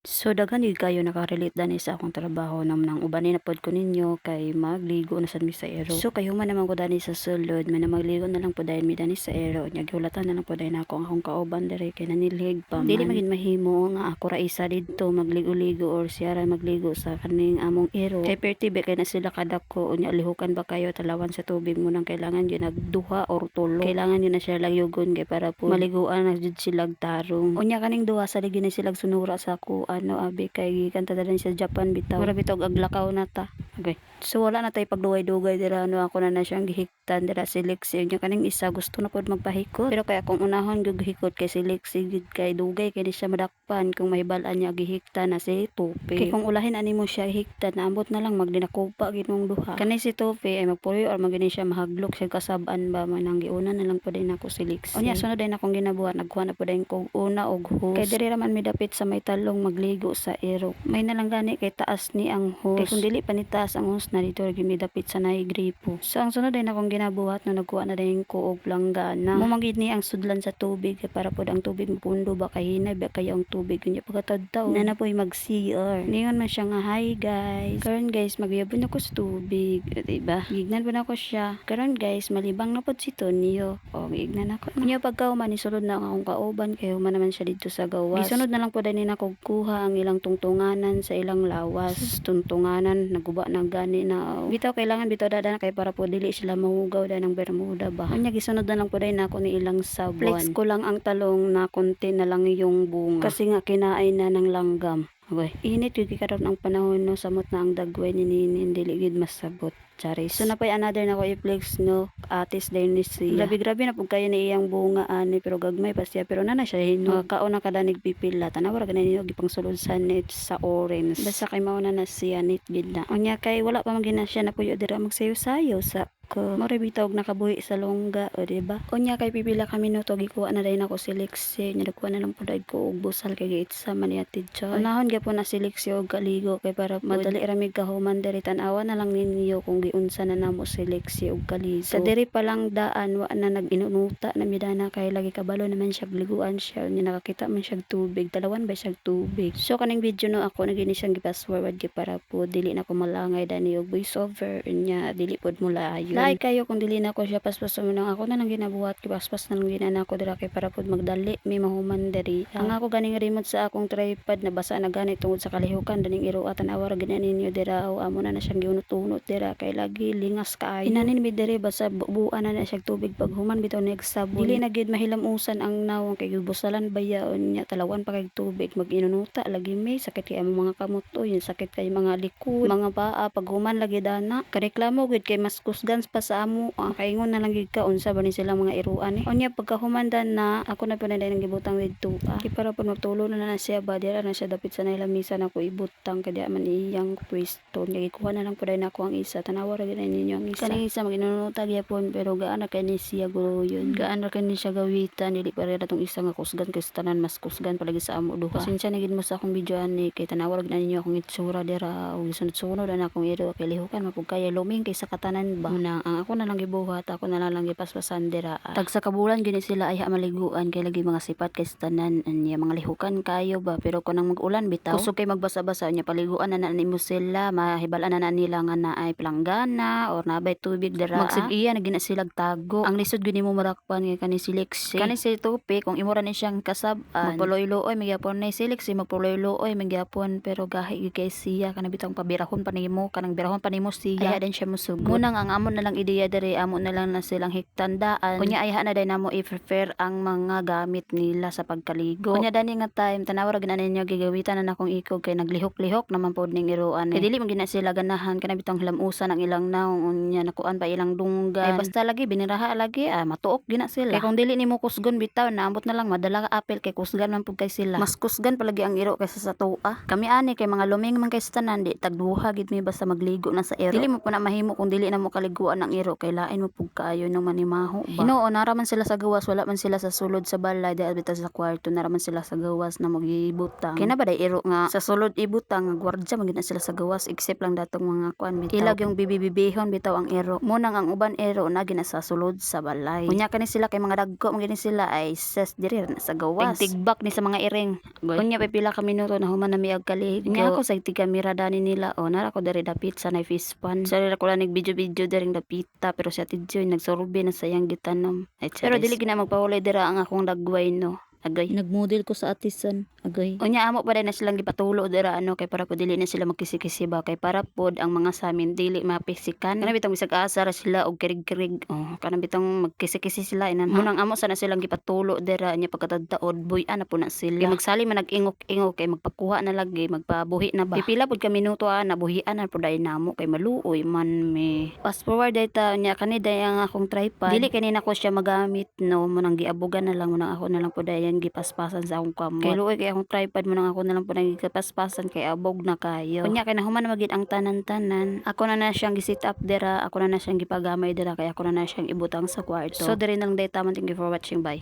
So daghan gid kayo naka-relate dani sa akong trabaho nang uban na pod ko ninyo kay magligo na sad mi sa ero. So kayo man naman ko dani sa sulod man na magligo na lang pod dayon mi dani sa ero nya giulatan na lang pod dayon ako ang akong kauban diri kay nanilhig pa man. Dili man gid mahimo nga ako ra isa didto magligo-ligo or siya ra magligo sa kaning among ero. Kay pertibe kay na sila kadako unya lihukan ba kayo talawan sa tubig mo nang kailangan gyud nagduha or tulo. Kailangan gyud na siya lagyugon kay para po maliguan na jud silag tarong. Unya kaning duha sa ligi na silag sunura sa kuan no abi kay gikan ta sa Japan bitaw mura bitaw aglakaw na ta. Okay, so wala na tay pagdugay-dugay dira no ako na siyang gihiktan dira si Lexi nya kaning isa gusto na pod magpahikot pero kay akong unahon gyud gihikot kay si Lexi gid kay dugay kay di siya madakpan kung mahibal-an niya gihiktan na si Tupi. Kay kung ulahin ani mo siya hiktan naambot na lang magdinakupa gid mong duha kanay si Tupi ay magpuyo or magini siya mahaglok siya kasab-an ba manang giuna na lang pod din ako si Lexi. Unya sunod din akong ginabuhat nagkuha na pod din kog una og hose kay diri ra man midapit sa may talong magligo sa ero. May nalang gani kay taas ni ang hose. Kay kung dili pa ni taas ang hose na dito gyud midapit sa nay gripo. So ang sunod din akong ginabuhat no nagkuha na din ko og langgana. Mo magid ni ang sudlan sa tubig kay para pod ang tubig mapundo ba kay hinay ba kay ang tubig kunya pagkatadtaw na napoy mag CR. Ningon man siya nga hi guys. Karon guys magyabon ako sa tubig, diba? Gignan po na ko siya. Karon guys malibang na pod si Tonyo. O gignan ako. Kunya pagkauman ni sulod na akong kauban kay human naman siya dito sa gawas. Gisunod na lang po din nako kuha ang ilang tungtunganan sa ilang lawas. Tungtunganan naguba na gani na bitaw kailangan bitaw dada kay para po dili sila mahugaw da ng bermuda ba. Anya gisunod na lang po din nako ni ilang sabon. Flex ko lang ang talong na konti na lang yung bunga kasi nga kinain na ng langgam. Okay. Init yung karon ang panahon no samot na ang dagway ni Ninin dili gid masabot. Charis. So napay another na ko i-flex no atis din ni siya. Grabe na pug kayo ni iyang bunga ani pero gagmay pa siya pero nana siya hino. Kaon na kada nigpipila tanaw ra ganin niyo gipang sulod sa net sa orange. Basta kay mao na siya nit gid na. Unya kay wala pa man gina siya napuyo dira magsayo-sayo sa ko mora bitog nakabuhi sa longga o diba unya kay pipila ka minuto gikuha na din ako si Lexi nya dagkuha na lang pud ko og busal kay giitsa man yatid siya unahon gyapon na si Lexi og kaligo kay para madali ra mig kahuman diri tan-awa na lang ninyo kung giunsa na namo si Lexi og kaligo sa diri pa lang daan wa na nag-inunuta na midana kay lagi kabalo naman siya liguan siya nya nakakita man siya tubig talawan ba siya tubig so kaning video no ako nagini siyang gi-fast forward kay para po dili na ko malangay dani og voice over nya dili pod mo laayo lahi kayo kung dili na ko siya paspas mo nang ako na lang ginabuhat kay paspas na lang ginan ako dira kay para pod magdali may mahuman diri ang ako ganing remote sa akong tripod na basa na gani tungod sa kalihukan daning iruatan awar ginan ninyo dira o amo na siyang giunot-unot dira kay lagi lingas kaayo inanin mi diri basa buuan na siya tubig paghuman bitaw ni sabon dili na gid mahilamusan ang nawong kay busalan bayaon nya talawan pa kay tubig mag-inunuta lagi may sakit kay ang mga kamot yung sakit kay mga likod mga paa paghuman lagi dana kareklamo gid kay mas kusgan pa sa amo kaingon na lang gid ka unsa ba ni sila mga iruan unya pagkahumandan na ako na pinaday nang gibutang didto kay para pud magtulo na siya ba dira na siya dapit sa lamisa na ko ibutang kaya man iyang pwesto nya gikuha na lang pud nako ang isa tanawa ra gid ninyo ang isa kaning isa maginunuta gyapon pero gaan ra kay ni siya guro yun gaan ra kay ni siya gawitan dili pa ra tong isa nga kusgan kay tanan mas kusgan palagi sa amo duha pasensya na gid mo sa akong video ani kay tanawa ra gid ninyo akong itsura dira og sunod-sunod na akong iro kay lihukan mapug kay luming kay sa katanan ba ang ako na lang gibuhat ako na lang gipaspasan dira tag sa kabulan gini sila ay maliguan kay lagi mga sipat kay tanan anya mga lihukan kayo ba pero kun nang mag-ulan bitaw kusog kay magbasa-basa nya paliguan na nimo sila mahibalan na nila nga naay planggana or nabay tubig dira magsig-iya na gina silag tago ang lisod gini mo marakpan kay kani si Lexi kani si Tupi kung imo ra ni siyang kasab-an magpuloy-looy magyapon na si Lexi magpuloy-looy magyapon pero gahi gyud kay siya kana bitang pabirahon pa nimo kanang birahon pa nimo siya din siya musugod munang ang amon na lang ideya diri amo na lang na silang hiktandaan kunya ayaha na day namo i-prefer ang mga gamit nila sa pagkaligo kunya dani nga time tanawa ra ginan ninyo gigawitan na akong ikog kay naglihok-lihok naman pod ning iruan kay dili man gina sila ganahan kana bitang hilamusan ang ilang naong unya nakuan pa ilang dunggan ay basta lagi biniraha lagi matuok gina sila kay kung dili nimo kusgon bitaw naambot na lang madala ka apel kay kusgan man pud kay sila mas kusgan palagi ang iro kaysa sa tuwa kami ani kay mga luming man kay sa tanan di tagduha gid mi basta magligo na sa ero dili mo po na mahimo kung dili na mo kaliguan ng iro kay lain mo pug kaayo no manimaho ba. Hinoo naraman sila sa gawas, wala man sila sa sulod sa balay di bitaw sa kwarto, naraman sila sa gawas na magibutang. Kina ba day iro nga sa sulod ibutang nga gwardya magina sila sa gawas except lang datong mga kuan bitaw. Ilag yung bibibibihon bitaw ang iro. Munang ang uban iro na gina sa sulod sa balay. Unya kani sila kay mga dagko magini sila ay ses diri na sa gawas. Tigtigbak ni sa mga iring. Unya pipila ka minuto na human na miag kaligo. Unya ako sa tigamira dani nila o nara ko diri dapit sa nay fish pan. Sa ko lang video daring dapita pero si Ate Joy nagsorbe na sayang gitanom. Pero dili gina magpahulay dira ang akong dagway no. Agay. Nagmodel ko sa atisan. Agay. Unya amo pa na silang gipatulo dira ano kay para po dili na sila magkisi-kisi ba kay para pod ang mga samin dili mapisikan. Kana bitang bisag asar sila og kirig-kirig. Oh, kana bitang magkisi-kisi sila inan. Munang amo sana silang gipatulo dira nya pagkatadtaod buy-an na po na sila. Kay magsali man nag-ingok-ingok kay magpakuha na lagi magpabuhi na ba. Pipila pod ka minuto nabuhian na pod ay namo kay maluoy man me. Fast forward data nya kani day ang akong tripod. Dili kanina ko siya magamit no munang giabugan na lang munang ako na lang pod yan gipaspasan sa akong kamot. Kay luoy kay akong tripod mo nang ako na lang po nagipaspasan kay abog na kayo. Kunya kay nahuman na magid ang tanan-tanan. Ako na siyang gi-sit up dira, ako na siyang gipagamay dira kay ako na siyang ibutang sa kwarto. So diri nang dayta man, thank you for watching, bye.